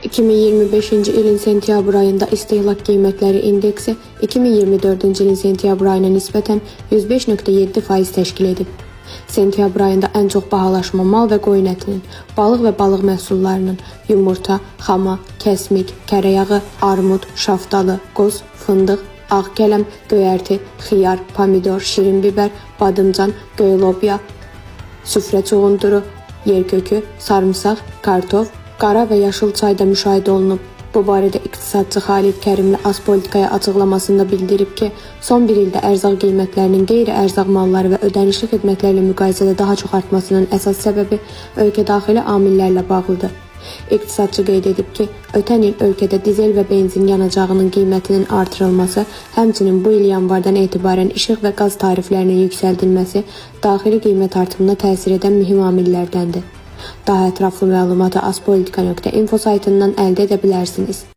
2025-ci ilin sentyabr ayında istehlak qiymətləri indeksi 2024-cü ilin sentyabr ayına nisbətən 105,7% təşkil edib. Sentyabr ayında ən çox bahalaşma mal və qoyun ətinin, balıq və balıq məhsullarının, yumurta, xama, kəsmik, kərəyağı, armud, şaftalı, qoz, fındıq, ağ kələm, göyərti, xiyar, pomidor, şirin bibər, badımcan, göy lobya, süfrə çuğunduru, yerkökü, sarımsaq, kartof, qara və yaşıl çayda müşahidə olunub. Bu barədə iqtisadçı Xalid Kərimli Azpolitikaya açıqlamasında bildirib ki, son bir ildə ərzaq qiymətlərinin qeyri-ərzaq malları və ödənişli xidmətlərlə müqayisədə daha çox artmasının əsas səbəbi ölkə daxili amillərlə bağlıdır. İqtisadçı qeyd edib ki, ötən il ölkədə dizel və benzin yanacağının qiymətinin artırılması, həmçinin bu il yanvardan etibarən işıq və qaz tariflərinin yüksəldilməsi daxili qiymət artımına təsir edən mühüm amillərdəndir. Daha ətraflı məlumatı azpolitika.info saytından əldə edə bilərsiniz.